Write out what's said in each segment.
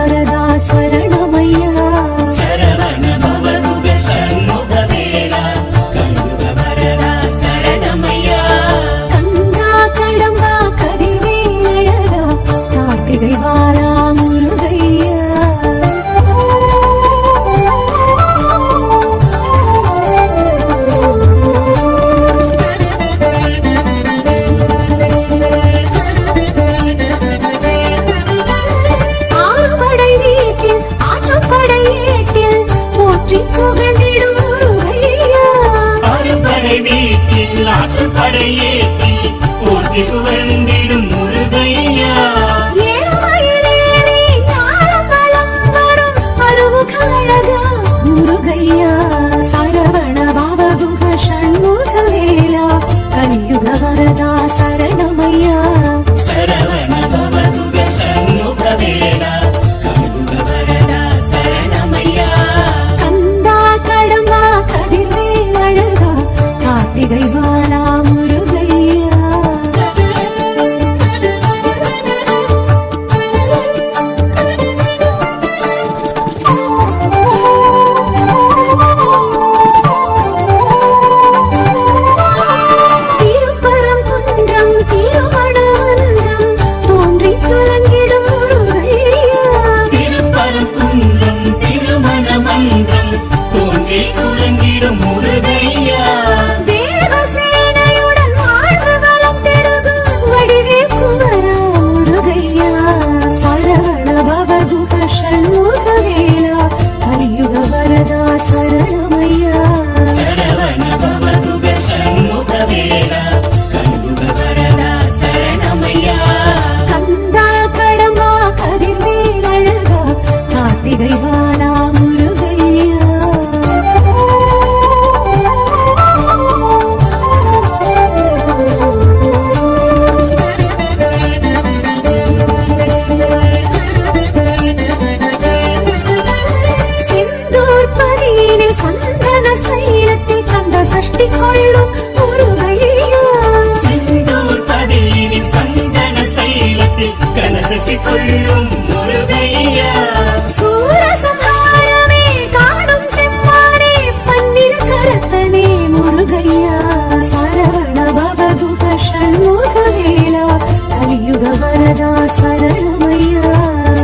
வரதா சரணமையா சரவண பவகுக சண்முகவேலா கண்முக வரதா சரணமையா கந்தா கடம்பா கதிர்வேலழகா கார்த்திகை வாரா முருகையா படையேற்றி போற்றி புகழ்ந்திடும் முருகையா முருகையா சரவண பவகுக சண்முகவேலா கலியுக வரதா சரணமையா சரவண பவகுக சண்முகவேலா கலியுக வரதா சரணமையா கந்தா கடம்பா கதிர்வேலழகா கார்த்திகை வாரா முருகையா திருப்பரங்குன்றம் திருவனவன்றம் தோன்றி கலங்கிடும் முருகையா திருப்பரங்குன்றம் திருமணமன்றம் தோன்றி குலங்கிடும் முருகையா தேவசேனையுடன் வாழ்ந்து வளம் பெருகும் வடிவேல் குமரா முருகையா சரவண பவகுக சண்முகவேலா கலியுக வரதா சரணமையா சரவண பவகுக சண்முகவேலா கலியுக வரதா சரணமையா கந்தா கடம்பா கதிர்வேலழகா கார்த்திகை வாரா முருகையா செந்தூர் பதியினில் சந்தன சைலத்தில் கந்த சஷ்டி கொள்ளும் முருகையா செந்தூர் பதியினில் சந்தன சைலத்தில் கனசஷ்டி கொள்ளும் முருகையா சூரசம்ஹாரமே காணும் செம்மானே பன்னிரு கரத்தனே முருகையா சரவண பவகுக சண்முகவேலா கலியுக வரதா சரணமையா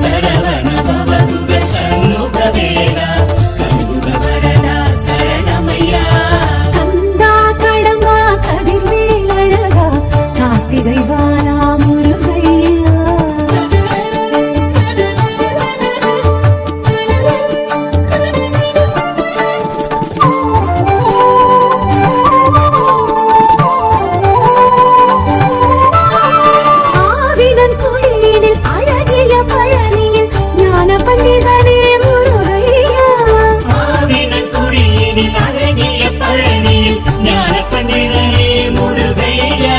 சரவண பவகுக சண்முகவேலா கலியுக வரதா சரணமையா கந்தா கடம்பா கதிர்வேலழகா கார்த்திகை வாரா முருகையா ஆவினன் குடியினில் அழகிய பழனியில் ஞான பண்டிதனே முருகையா ஆவினன் குடியினில் அழகிய பழனியில் ஞான பண்டிதனே முருகையா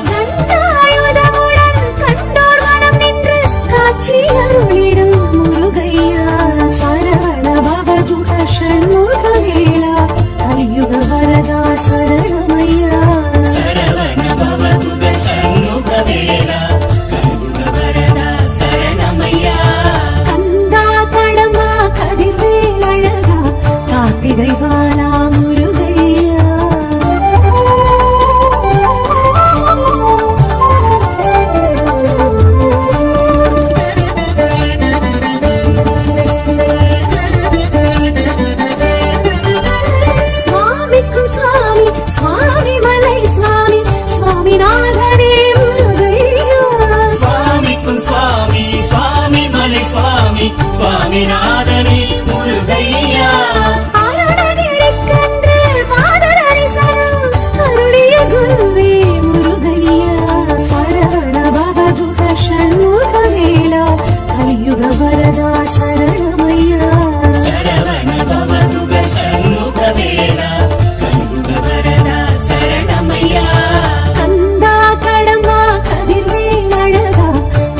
தந்தாயுதமுடன் கண்டோர் மனம் நின்று காட்சி அருளிடும் முருகையா சரவண பவகுக சண்முகவேலா கலியுக வரதா சரணமையா சரவண பவகுக சண்முகவேலா கலியுக வரதா சரணமையா கந்தா கடம்பா கதிர்வேலழகா கார்த்திகை வாரா முருகையா சுவாமிக்கும் சுவாமி சுவாமி மலை சுவாமி சுவாமிநாதனே முருகையா சுவாமிக்கும் சுவாமி சுவாமி மலை சுவாமி சுவாமிநாதனே முருகையா அருணகிரிக்கன்று பாததரிசனம் அருளிய குருவே முருகையா சரவண பவகுக சண்முகவேலா கலியுக வரதா சரணமையா சரவண பவகுக சண்முகவேலா கலியுக வரதா சரணமையா கந்தா கடம்பா கதிர்வேலழகா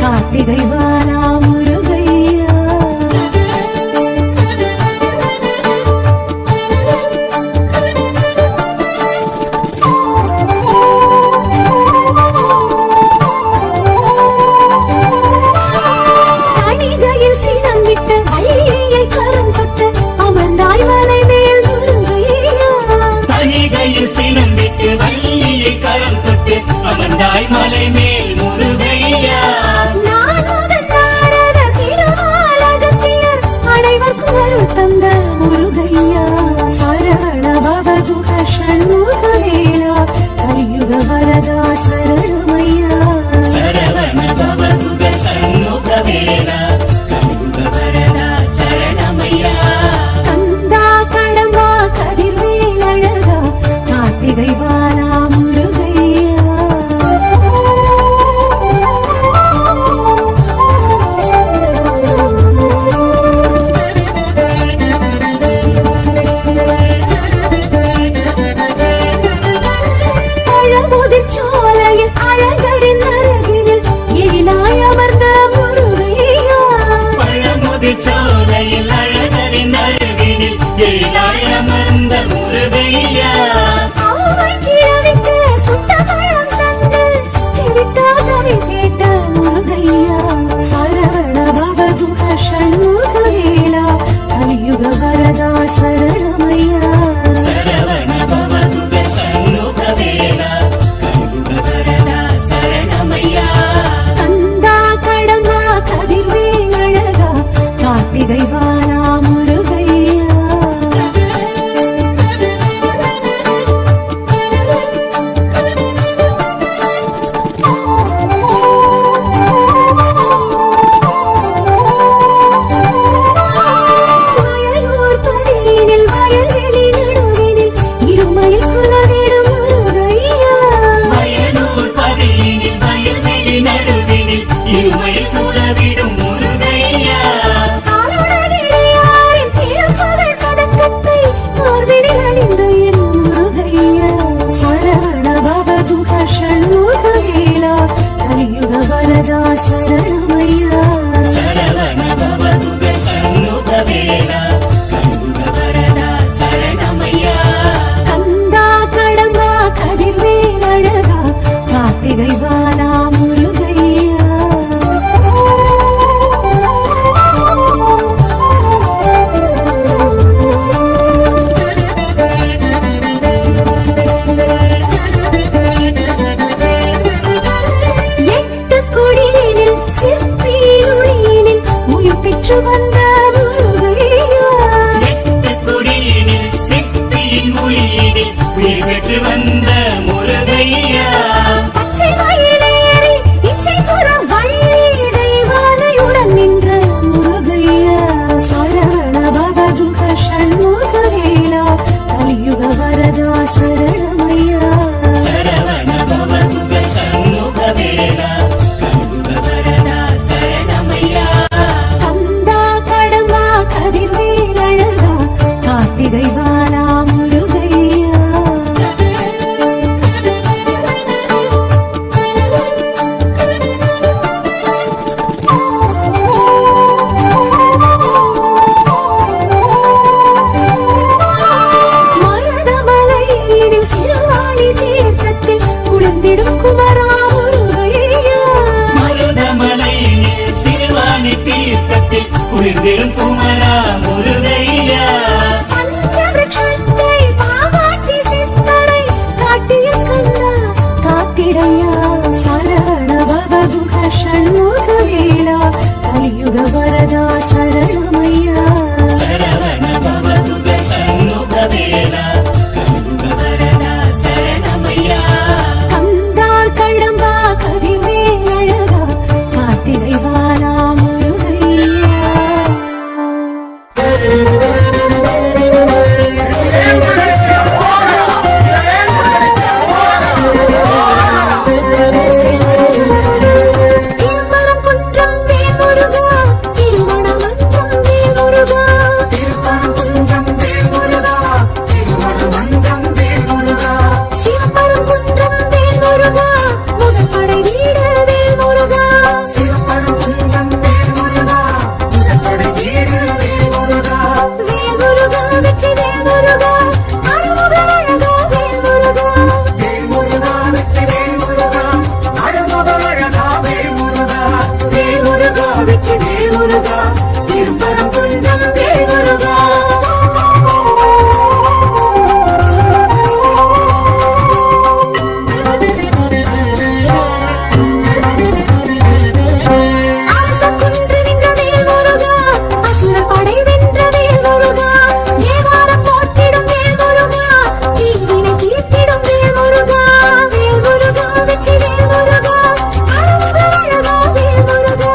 கார்த்திகை வாரா முருகையா தணிகையில் சினம் சரணமையா சரவண பவதுக சண்முக வேலா கண்புக வரதா சரணமையா கந்தா கடம்பா கதிர்வேல் அழகா கார்த்திகை வாலா முருகையா எட்டு குடியினில் சிற்பி ஒளியினில் உயிர் பெற்று வந்த முருகையா எட்டு குடியினில் சிற்பியின் மொழியினில் உயிர் பெற்று வந்த முருகையா பச்சை மயிலேறி இச்சை புற வள்ளி தெய்வானையுடன் நின்ற முருகையா சரவண பவதுக சண்முக வேலா கலியுக வரதா சரணமையா சரவண பவதுக சண்முக வேலா கண்புக வரதா சரணமையா கந்தா கடம்பா கதிர்வேல் அழகா கார்த்திகை வாலா முருகையா மருதமலையினில் சிறுவாணி தீர்த்தத்தில் குளிர்ந்திடும் குமரா முருகையா மருதமலையினில் சிறுவாணி தீர்த்தத்தில் குளிர்ந்திடும் குமரா முருகையா பஞ்சவிருட்சத்தை பாவாட்டி சித்தரை காட்டிய கண்ணா காத்திடையா சரவண பவதுக சண்முக வேலா கலியுக வரதா சரணமையா சரவண பவதுக சண்முக வேலா கண்புக வரதா சரணமையா கந்தா கடம்பா கதிர்வேல் அழகா கார்த்திகை வாலா முருகையா திருமணம் குன்றம் வேல் முருகா திருமணமன்றம் வேல் முருகா சிவபெரும் குன்றம் வேல் முருகா முதல் படை வீடு வேல் முருகா வேல் முருகா வெற்றி வேல் முருகா அருமுக அழகா வேல் முருகா வேல் முருகா வெற்றி வேல் முருகா திருப்பரம் குன்றம் வேல் முருகா அரச குன்று நின்ற வேல் முருகா அசுர படை வென்ற வேல் முருகா தேவாரம் போற்றிடும் வேல் முருகா தீவினை தீர்த்திடும் வேல் முருகா வேல் முருகா வெற்றி வேல் முருகா அருமுக அழகா வேல் முருகா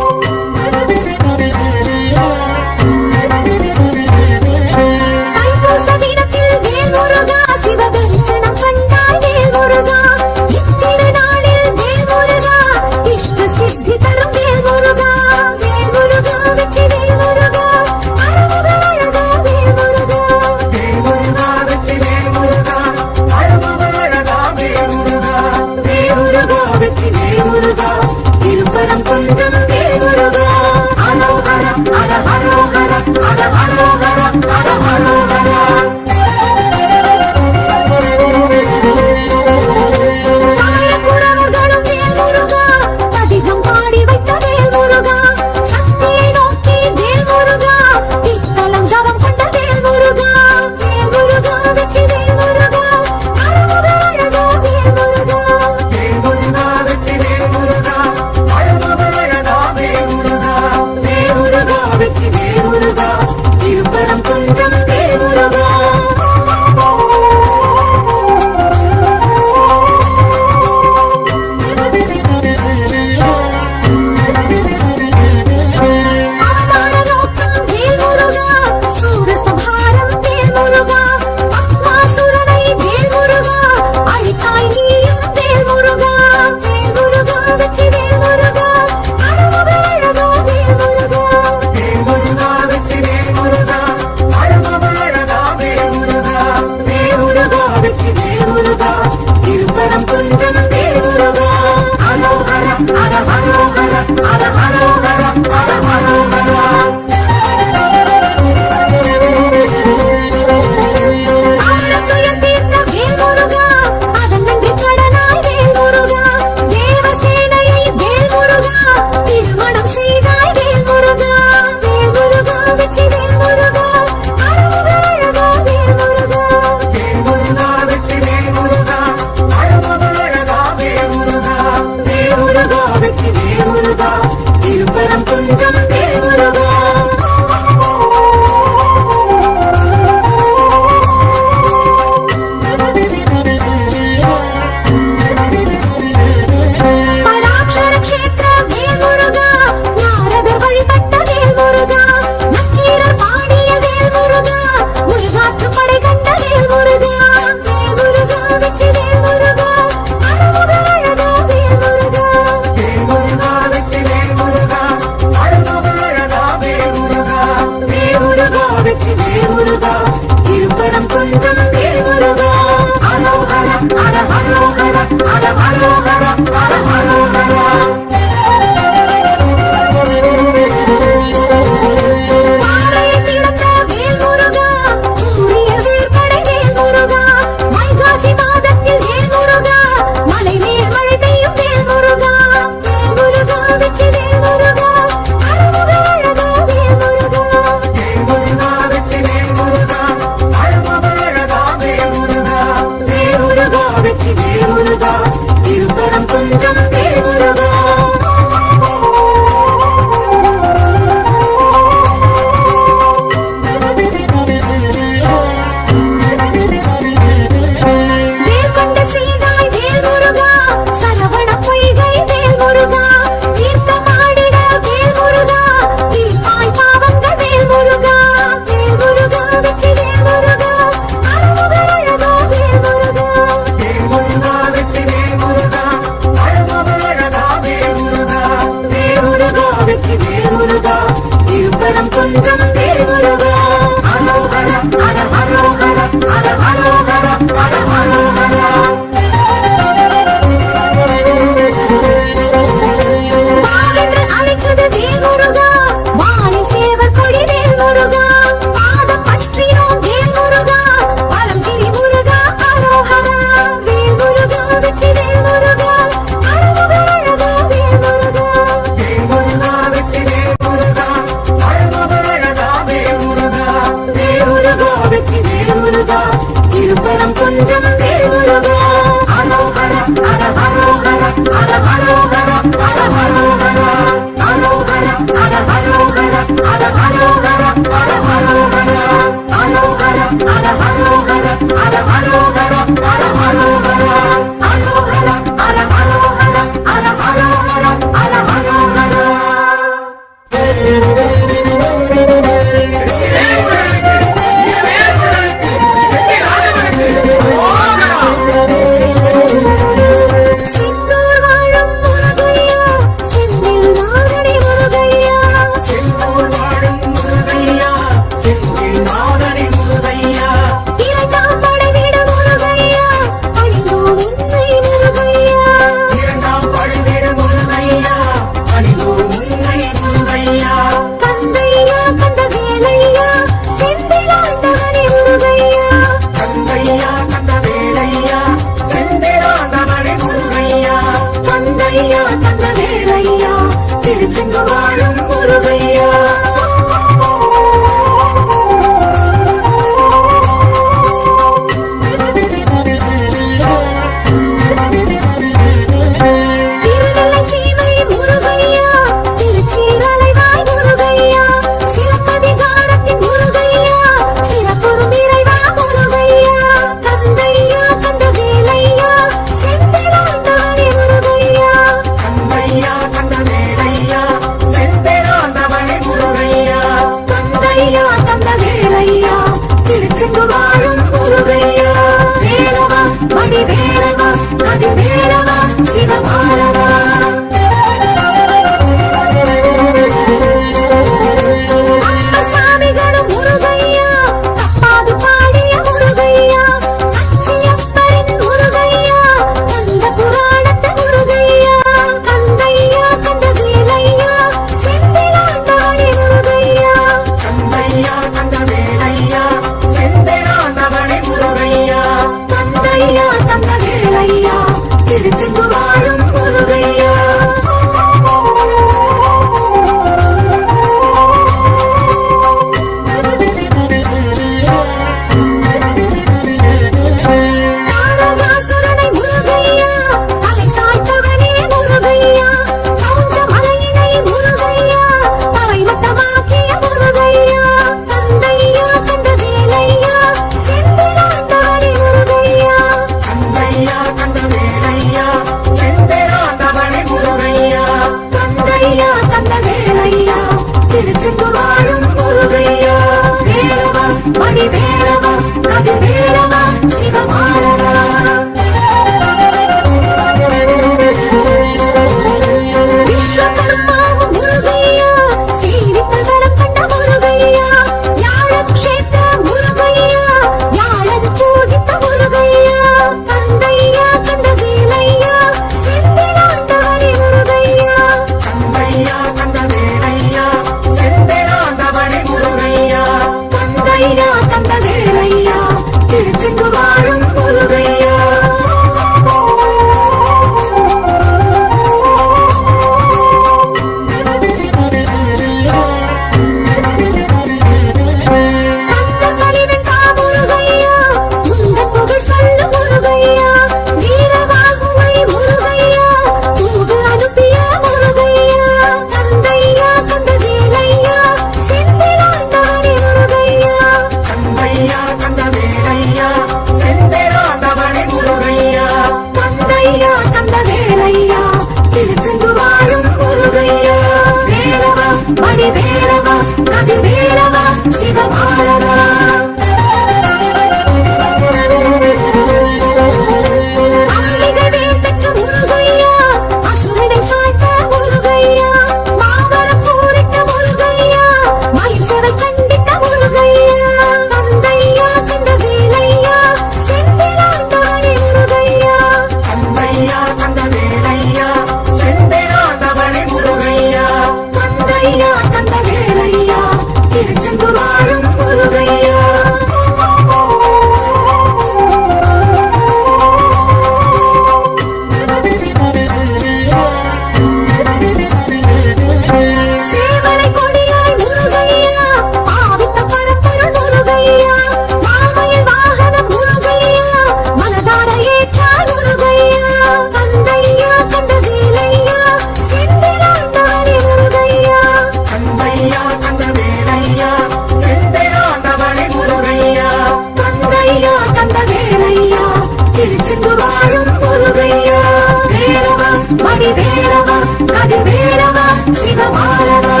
சிவபாலவா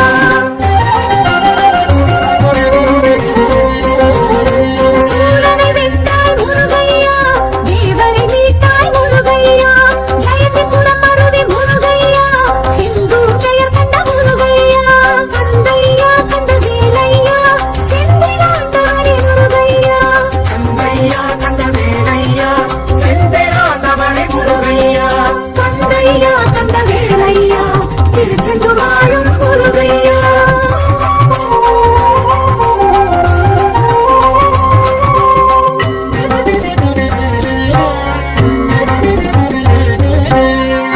சூரனை வென்றாய் முருகையா தேவரை மீட்டாய் முருகையா ஜெயந்திபுரம் மருதி முருகையா சிந்தூர் பெயர் கண்ட முருகையா கந்தையா கந்த வேலையா செந்திலாண்டவனே முருகையா கந்தையா கந்த வேலையா செந்திலாண்டவனே முருகையா கந்தையா கந்த வேலையா திருச்செந்தூர் வாழும் முருகையா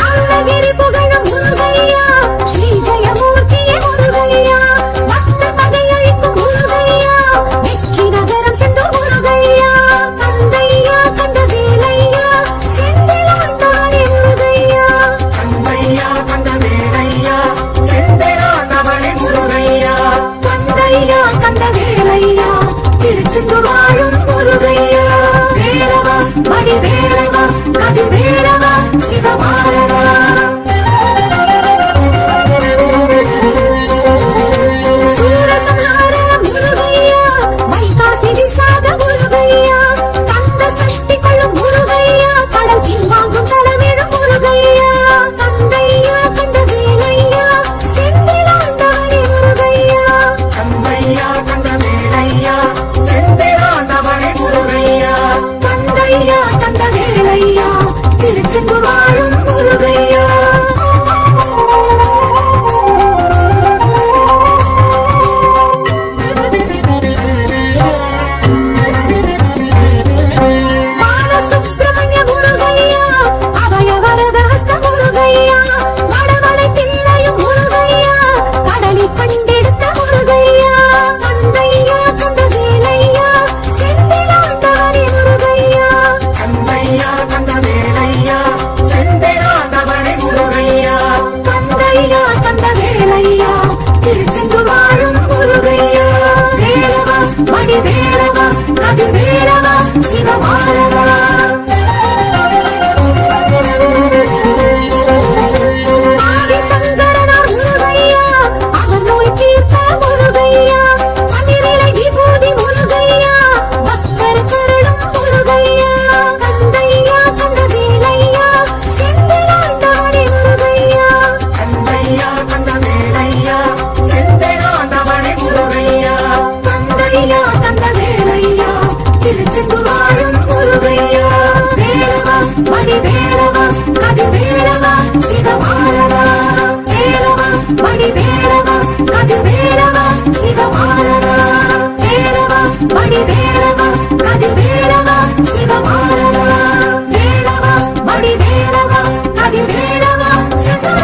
அருணகிரி புகழும் முருகையா ஸ்ரீ ஜெயமூர்த்தியே முருகையா பக்த பகையழிக்கும் முருகையா வெற்றி நகரம் செந்தூர் முருகையா கந்தையா கந்த வேலையா செந்திலாண்டவனே முருகையா கந்தையா கந்த வேலையா செந்திலாண்டவனே முருகையா கந்தையா கந்த வேலையா திருச்செந்தூர் வாழும் முருகையா வேலவா மணி வேலவா கதி வேலவா சிவபாலவா சூரசம்ஹார முருகையா வைகாசி விசாக முருகையா கந்த சஷ்டி கொள்ளும் முருகையா கடல் பின்வாங்கும் தலைவிடும் முருகையா கந்தையா கந்த வேலையா செந்திலாண்டவனே முருகையா கந்தையா கந்த வேலையா செந்திலாண்டவனே முருகையா கந்தையா கந்த வேலையா திருச்செந்தூர் வாழும் முருகையா பாலசுப்ரமணிய முருகையா அபயவரத ஹஸ்த முருகையா வடமலை தில்லையும் முருகையா கடலில் கண்டெடுத்த முருகையா கந்தையா கந்த வேலையா செந்திலாண்டவனே முருகையா கந்தையா கந்த வேலையா செந்திலாண்டவனே முருகையா கந்தையா கந்த வேலையா திருச்செந்தூர் வாழும் முருகையா வேலவா மணி வேலவா கதி வேலவா சிவபாலவா ஆதிசங்கரனார் முருகையா அவர் நோய் தீர்த்த முருகையா பன்னிரலை விபூதி முருகையா பக்தர் கருளும் முருகையா கந்தையா கந்த வேலையா செந்திலாண்டவனே முருகையா கந்தையா கந்த வேலையா செந்திலாண்டவனே முருகையா கந்தையா கந்த வேலையா திருச்செந்தூர் வாழும் முருகையா வேலவா மணி வேலவா கதி வேலவா சிவபாலவா வேலவா மணி வேலவா கதி வேலவா சிவபாலவா வேலவா மணி வேலவா கதி வேலவா சிவபாலவா வேலவா மணி வேலவா கதி வேலவா சிவபாலவா